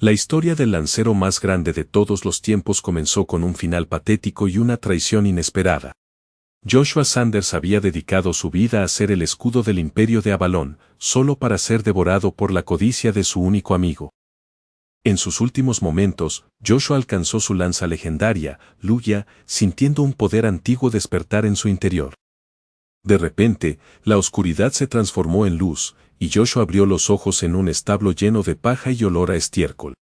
La historia del lancero más grande de todos los tiempos comenzó con un final patético y una traición inesperada. Joshua Sanders había dedicado su vida a ser el escudo del imperio de Avalon, solo para ser devorado por la codicia de su único amigo. En sus últimos momentos, Joshua alcanzó su lanza legendaria, Luya, sintiendo un poder antiguo despertar en su interior. De repente, la oscuridad se transformó en luz, y Joshua abrió los ojos en un establo lleno de paja y olor a estiércol.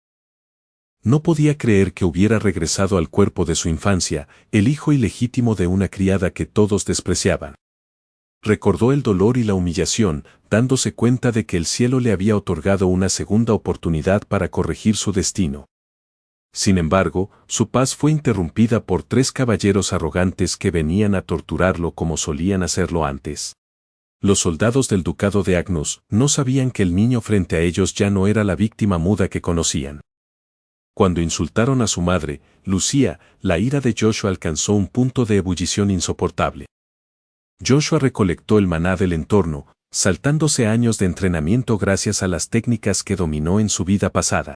No podía creer que hubiera regresado al cuerpo de su infancia, el hijo ilegítimo de una criada que todos despreciaban. Recordó el dolor y la humillación, dándose cuenta de que el cielo le había otorgado una segunda oportunidad para corregir su destino. Sin embargo, su paz fue interrumpida por 3 caballeros arrogantes que venían a torturarlo como solían hacerlo antes. Los soldados del ducado de Agnus no sabían que el niño frente a ellos ya no era la víctima muda que conocían. Cuando insultaron a su madre, Lucía, la ira de Joshua alcanzó un punto de ebullición insoportable. Joshua recolectó el maná del entorno, saltándose años de entrenamiento gracias a las técnicas que dominó en su vida pasada.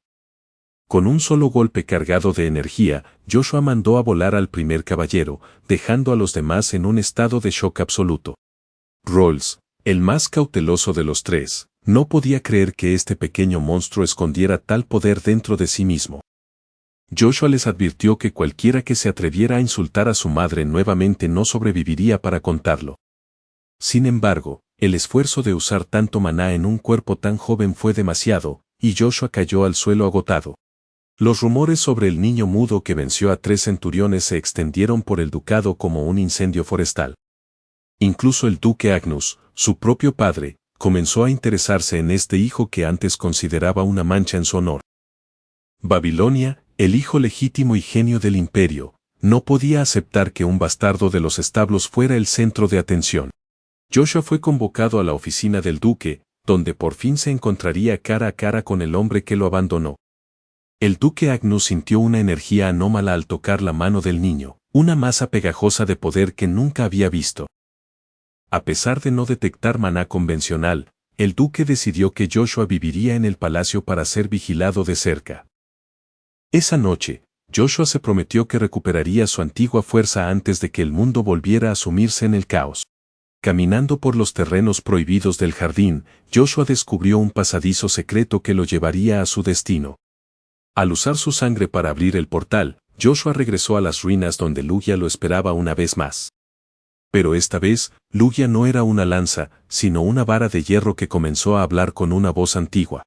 Con un solo golpe cargado de energía, Joshua mandó a volar al primer caballero, dejando a los demás en un estado de shock absoluto. Rolls, el más cauteloso de los 3, no podía creer que este pequeño monstruo escondiera tal poder dentro de sí mismo. Joshua les advirtió que cualquiera que se atreviera a insultar a su madre nuevamente no sobreviviría para contarlo. Sin embargo, el esfuerzo de usar tanto maná en un cuerpo tan joven fue demasiado, y Joshua cayó al suelo agotado. Los rumores sobre el niño mudo que venció a 3 centuriones se extendieron por el ducado como un incendio forestal. Incluso el duque Agnus, su propio padre, comenzó a interesarse en este hijo que antes consideraba una mancha en su honor. Babilonia, el hijo legítimo y genio del imperio, no podía aceptar que un bastardo de los establos fuera el centro de atención. Joshua fue convocado a la oficina del duque, donde por fin se encontraría cara a cara con el hombre que lo abandonó. El duque Agnus sintió una energía anómala al tocar la mano del niño, una masa pegajosa de poder que nunca había visto. A pesar de no detectar maná convencional, el duque decidió que Joshua viviría en el palacio para ser vigilado de cerca. Esa noche, Joshua se prometió que recuperaría su antigua fuerza antes de que el mundo volviera a sumirse en el caos. Caminando por los terrenos prohibidos del jardín, Joshua descubrió un pasadizo secreto que lo llevaría a su destino. Al usar su sangre para abrir el portal, Joshua regresó a las ruinas donde Luya lo esperaba una vez más. Pero esta vez, Luya no era una lanza, sino una vara de hierro que comenzó a hablar con una voz antigua.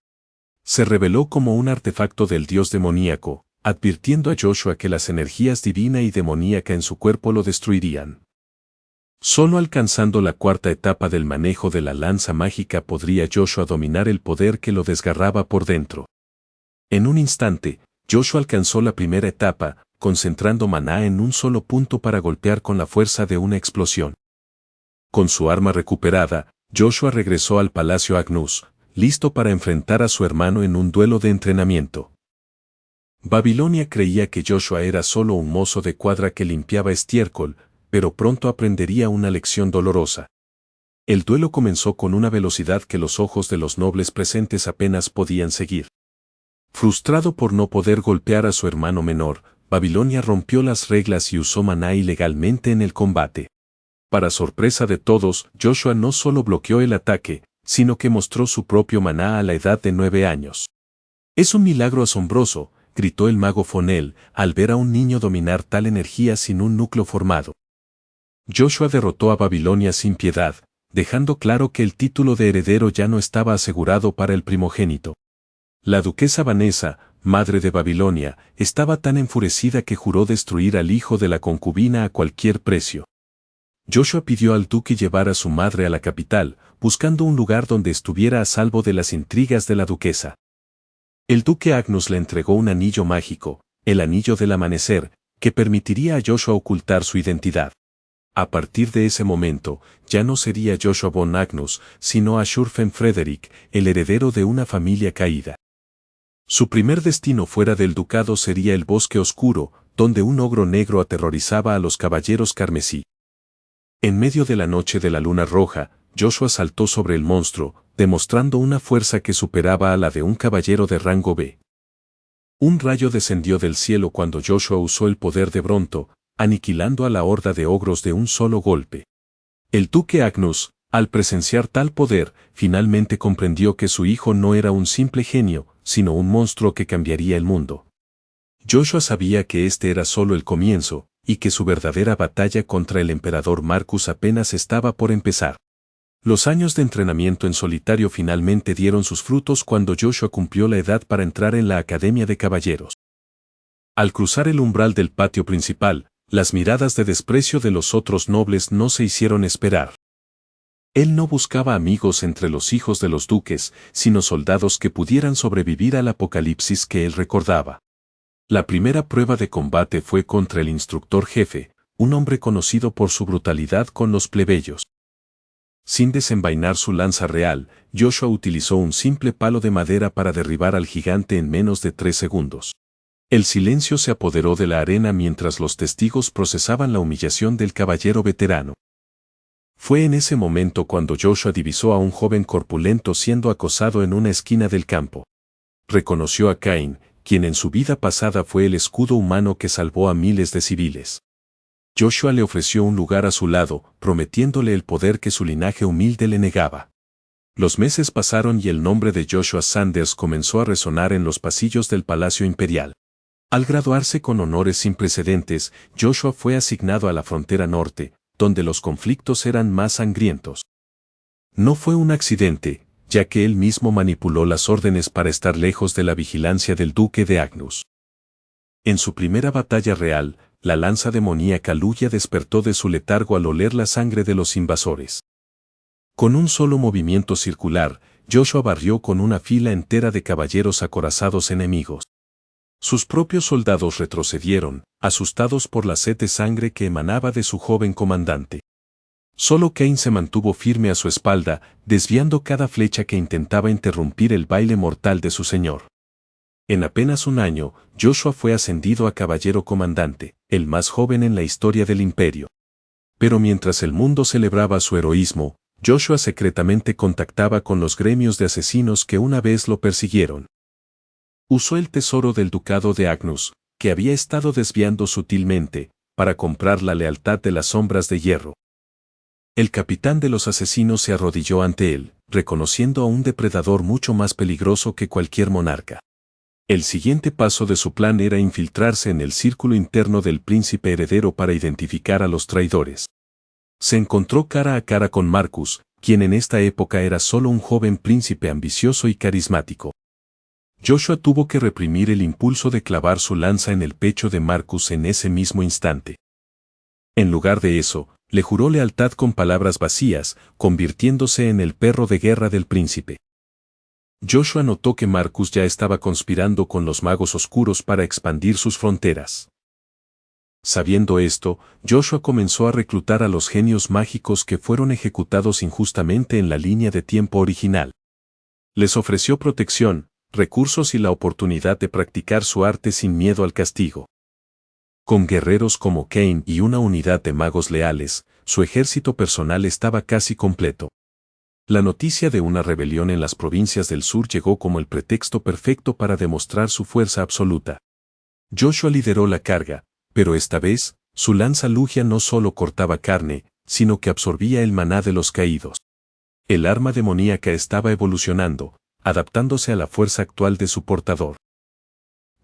Se reveló como un artefacto del dios demoníaco, advirtiendo a Joshua que las energías divina y demoníaca en su cuerpo lo destruirían. Solo alcanzando la 4ª etapa del manejo de la lanza mágica podría Joshua dominar el poder que lo desgarraba por dentro. En un instante, Joshua alcanzó la 1ª etapa, concentrando maná en un solo punto para golpear con la fuerza de una explosión. Con su arma recuperada, Joshua regresó al palacio Agnus, listo para enfrentar a su hermano en un duelo de entrenamiento. Babilonia creía que Joshua era solo un mozo de cuadra que limpiaba estiércol, pero pronto aprendería una lección dolorosa. El duelo comenzó con una velocidad que los ojos de los nobles presentes apenas podían seguir. Frustrado por no poder golpear a su hermano menor, Babilonia rompió las reglas y usó maná ilegalmente en el combate. Para sorpresa de todos, Joshua no solo bloqueó el ataque, sino que mostró su propio maná a la edad de 9 años. «Es un milagro asombroso», gritó el mago Fonel, al ver a un niño dominar tal energía sin un núcleo formado. Joshua derrotó a Babilonia sin piedad, dejando claro que el título de heredero ya no estaba asegurado para el primogénito. La duquesa Vanessa, madre de Babilonia, estaba tan enfurecida que juró destruir al hijo de la concubina a cualquier precio. Joshua pidió al duque llevar a su madre a la capital, buscando un lugar donde estuviera a salvo de las intrigas de la duquesa. El duque Agnus le entregó un anillo mágico, el anillo del amanecer, que permitiría a Joshua ocultar su identidad. A partir de ese momento, ya no sería Joshua von Agnus, sino Ashurfen Frederick, el heredero de una familia caída. Su primer destino fuera del ducado sería el bosque oscuro, donde un ogro negro aterrorizaba a los caballeros carmesí. En medio de la noche de la luna roja, Joshua saltó sobre el monstruo, demostrando una fuerza que superaba a la de un caballero de rango B. Un rayo descendió del cielo cuando Joshua usó el poder de Bronto, aniquilando a la horda de ogros de un solo golpe. El duque Agnus, al presenciar tal poder, finalmente comprendió que su hijo no era un simple genio, sino un monstruo que cambiaría el mundo. Joshua sabía que este era solo el comienzo, y que su verdadera batalla contra el emperador Marcus apenas estaba por empezar. Los años de entrenamiento en solitario finalmente dieron sus frutos cuando Joshua cumplió la edad para entrar en la Academia de Caballeros. Al cruzar el umbral del patio principal, las miradas de desprecio de los otros nobles no se hicieron esperar. Él no buscaba amigos entre los hijos de los duques, sino soldados que pudieran sobrevivir al apocalipsis que él recordaba. La primera prueba de combate fue contra el instructor jefe, un hombre conocido por su brutalidad con los plebeyos. Sin desenvainar su lanza real, Joshua utilizó un simple palo de madera para derribar al gigante en menos de 3 segundos. El silencio se apoderó de la arena mientras los testigos procesaban la humillación del caballero veterano. Fue en ese momento cuando Joshua divisó a un joven corpulento siendo acosado en una esquina del campo. Reconoció a Cain, quien en su vida pasada fue el escudo humano que salvó a miles de civiles. Joshua le ofreció un lugar a su lado, prometiéndole el poder que su linaje humilde le negaba. Los meses pasaron y el nombre de Joshua Sanders comenzó a resonar en los pasillos del Palacio Imperial. Al graduarse con honores sin precedentes, Joshua fue asignado a la frontera norte, donde los conflictos eran más sangrientos. No fue un accidente, ya que él mismo manipuló las órdenes para estar lejos de la vigilancia del duque de Agnus. En su primera batalla real, la lanza demoníaca Luya despertó de su letargo al oler la sangre de los invasores. Con un solo movimiento circular, Joshua barrió con una fila entera de caballeros acorazados enemigos. Sus propios soldados retrocedieron, asustados por la sed de sangre que emanaba de su joven comandante. Solo Cain se mantuvo firme a su espalda, desviando cada flecha que intentaba interrumpir el baile mortal de su señor. En apenas un año, Joshua fue ascendido a caballero comandante, el más joven en la historia del imperio. Pero mientras el mundo celebraba su heroísmo, Joshua secretamente contactaba con los gremios de asesinos que una vez lo persiguieron. Usó el tesoro del ducado de Agnus, que había estado desviando sutilmente, para comprar la lealtad de las sombras de hierro. El capitán de los asesinos se arrodilló ante él, reconociendo a un depredador mucho más peligroso que cualquier monarca. El siguiente paso de su plan era infiltrarse en el círculo interno del príncipe heredero para identificar a los traidores. Se encontró cara a cara con Marcus, quien en esta época era solo un joven príncipe ambicioso y carismático. Joshua tuvo que reprimir el impulso de clavar su lanza en el pecho de Marcus en ese mismo instante. En lugar de eso, le juró lealtad con palabras vacías, convirtiéndose en el perro de guerra del príncipe. Joshua notó que Marcus ya estaba conspirando con los magos oscuros para expandir sus fronteras. Sabiendo esto, Joshua comenzó a reclutar a los genios mágicos que fueron ejecutados injustamente en la línea de tiempo original. Les ofreció protección, recursos y la oportunidad de practicar su arte sin miedo al castigo. Con guerreros como Cain y una unidad de magos leales, su ejército personal estaba casi completo. La noticia de una rebelión en las provincias del sur llegó como el pretexto perfecto para demostrar su fuerza absoluta. Joshua lideró la carga, pero esta vez, su lanza Lugia no solo cortaba carne, sino que absorbía el maná de los caídos. El arma demoníaca estaba evolucionando, adaptándose a la fuerza actual de su portador.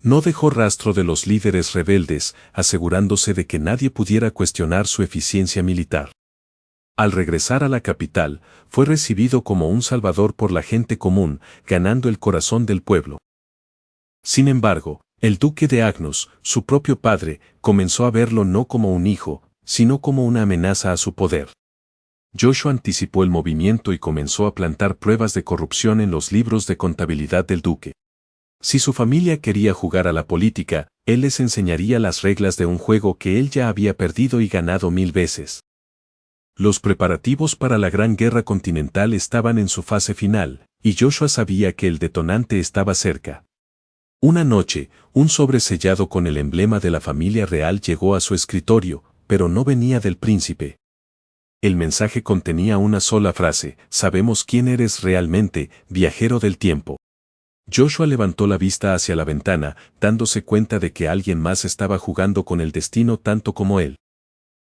No dejó rastro de los líderes rebeldes, asegurándose de que nadie pudiera cuestionar su eficiencia militar. Al regresar a la capital, fue recibido como un salvador por la gente común, ganando el corazón del pueblo. Sin embargo, el duque de Agnus, su propio padre, comenzó a verlo no como un hijo, sino como una amenaza a su poder. Joshua anticipó el movimiento y comenzó a plantar pruebas de corrupción en los libros de contabilidad del duque. Si su familia quería jugar a la política, él les enseñaría las reglas de un juego que él ya había perdido y ganado 1000 veces. Los preparativos para la Gran Guerra Continental estaban en su fase final, y Joshua sabía que el detonante estaba cerca. Una noche, un sobre sellado con el emblema de la familia real llegó a su escritorio, pero no venía del príncipe. El mensaje contenía una sola frase: «Sabemos quién eres realmente, viajero del tiempo». Joshua levantó la vista hacia la ventana, dándose cuenta de que alguien más estaba jugando con el destino tanto como él.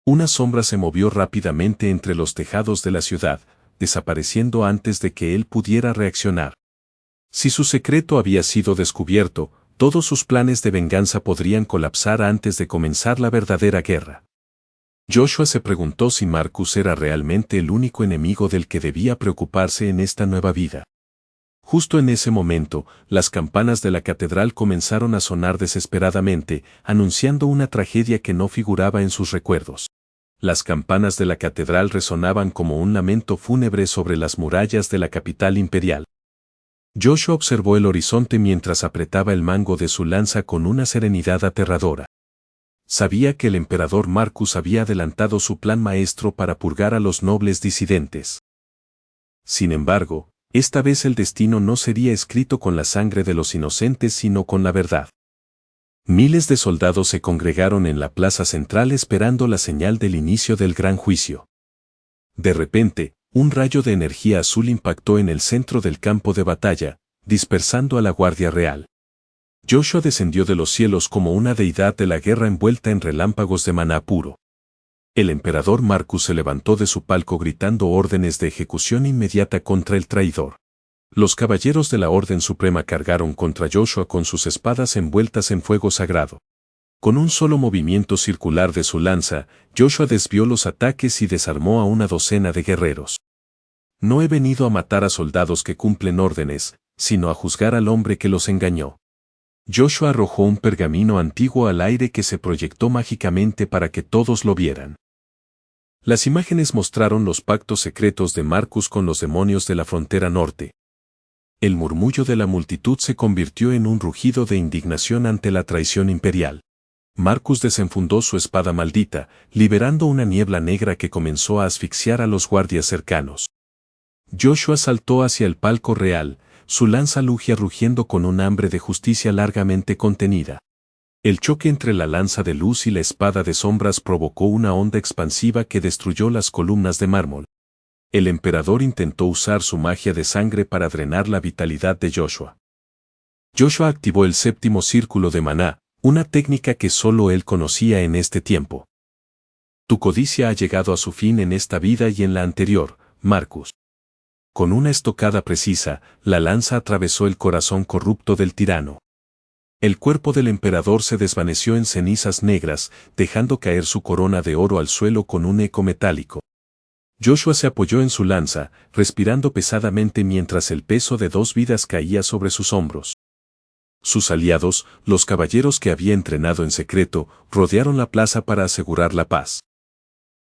Una sombra se movió rápidamente entre los tejados de la ciudad, desapareciendo antes de que él pudiera reaccionar. Si su secreto había sido descubierto, todos sus planes de venganza podrían colapsar antes de comenzar la verdadera guerra. Joshua se preguntó si Marcus era realmente el único enemigo del que debía preocuparse en esta nueva vida. Justo en ese momento, las campanas de la catedral comenzaron a sonar desesperadamente, anunciando una tragedia que no figuraba en sus recuerdos. Las campanas de la catedral resonaban como un lamento fúnebre sobre las murallas de la capital imperial. Joshua observó el horizonte mientras apretaba el mango de su lanza con una serenidad aterradora. Sabía que el emperador Marcus había adelantado su plan maestro para purgar a los nobles disidentes. Sin embargo, esta vez el destino no sería escrito con la sangre de los inocentes sino con la verdad. Miles de soldados se congregaron en la plaza central esperando la señal del inicio del gran juicio. De repente, un rayo de energía azul impactó en el centro del campo de batalla, dispersando a la Guardia Real. Joshua descendió de los cielos como una deidad de la guerra envuelta en relámpagos de maná puro. El emperador Marcus se levantó de su palco gritando órdenes de ejecución inmediata contra el traidor. Los caballeros de la Orden Suprema cargaron contra Joshua con sus espadas envueltas en fuego sagrado. Con un solo movimiento circular de su lanza, Joshua desvió los ataques y desarmó a una docena de guerreros. No he venido a matar a soldados que cumplen órdenes, sino a juzgar al hombre que los engañó. Joshua arrojó un pergamino antiguo al aire que se proyectó mágicamente para que todos lo vieran. Las imágenes mostraron los pactos secretos de Marcus con los demonios de la frontera norte. El murmullo de la multitud se convirtió en un rugido de indignación ante la traición imperial. Marcus desenfundó su espada maldita, liberando una niebla negra que comenzó a asfixiar a los guardias cercanos. Joshua saltó hacia el palco real, su lanza lugia rugiendo con un hambre de justicia largamente contenida. El choque entre la lanza de luz y la espada de sombras provocó una onda expansiva que destruyó las columnas de mármol. El emperador intentó usar su magia de sangre para drenar la vitalidad de Joshua. Joshua activó el séptimo círculo de maná, una técnica que solo él conocía en este tiempo. Tu codicia ha llegado a su fin en esta vida y en la anterior, Marcus. Con una estocada precisa, la lanza atravesó el corazón corrupto del tirano. El cuerpo del emperador se desvaneció en cenizas negras, dejando caer su corona de oro al suelo con un eco metálico. Joshua se apoyó en su lanza, respirando pesadamente mientras el peso de 2 vidas caía sobre sus hombros. Sus aliados, los caballeros que había entrenado en secreto, rodearon la plaza para asegurar la paz.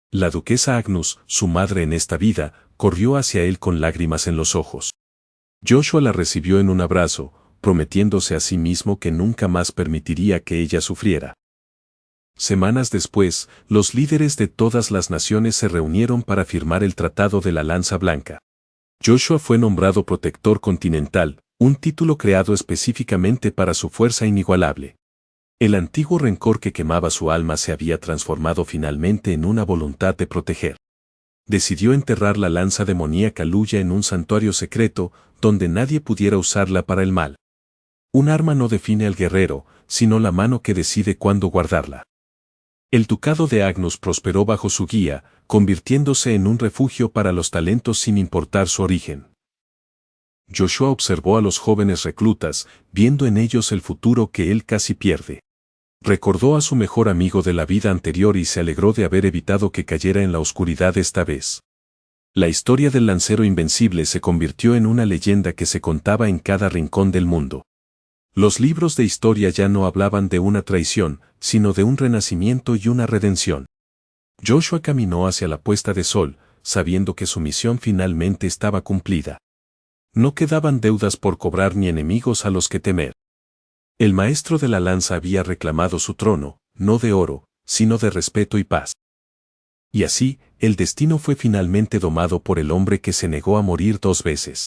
La duquesa Agnus, su madre en esta vida, corrió hacia él con lágrimas en los ojos. Joshua la recibió en un abrazo, prometiéndose a sí mismo que nunca más permitiría que ella sufriera. Semanas después, los líderes de todas las naciones se reunieron para firmar el Tratado de la Lanza Blanca. Joshua fue nombrado Protector Continental, un título creado específicamente para su fuerza inigualable. El antiguo rencor que quemaba su alma se había transformado finalmente en una voluntad de proteger. Decidió enterrar la lanza demoníaca Luya en un santuario secreto, donde nadie pudiera usarla para el mal. Un arma no define al guerrero, sino la mano que decide cuándo guardarla. El ducado de Agnus prosperó bajo su guía, convirtiéndose en un refugio para los talentos sin importar su origen. Joshua observó a los jóvenes reclutas, viendo en ellos el futuro que él casi pierde. Recordó a su mejor amigo de la vida anterior y se alegró de haber evitado que cayera en la oscuridad esta vez. La historia del lancero invencible se convirtió en una leyenda que se contaba en cada rincón del mundo. Los libros de historia ya no hablaban de una traición, sino de un renacimiento y una redención. Joshua caminó hacia la puesta de sol, sabiendo que su misión finalmente estaba cumplida. No quedaban deudas por cobrar ni enemigos a los que temer. El maestro de la lanza había reclamado su trono, no de oro, sino de respeto y paz. Y así, el destino fue finalmente domado por el hombre que se negó a morir 2 veces.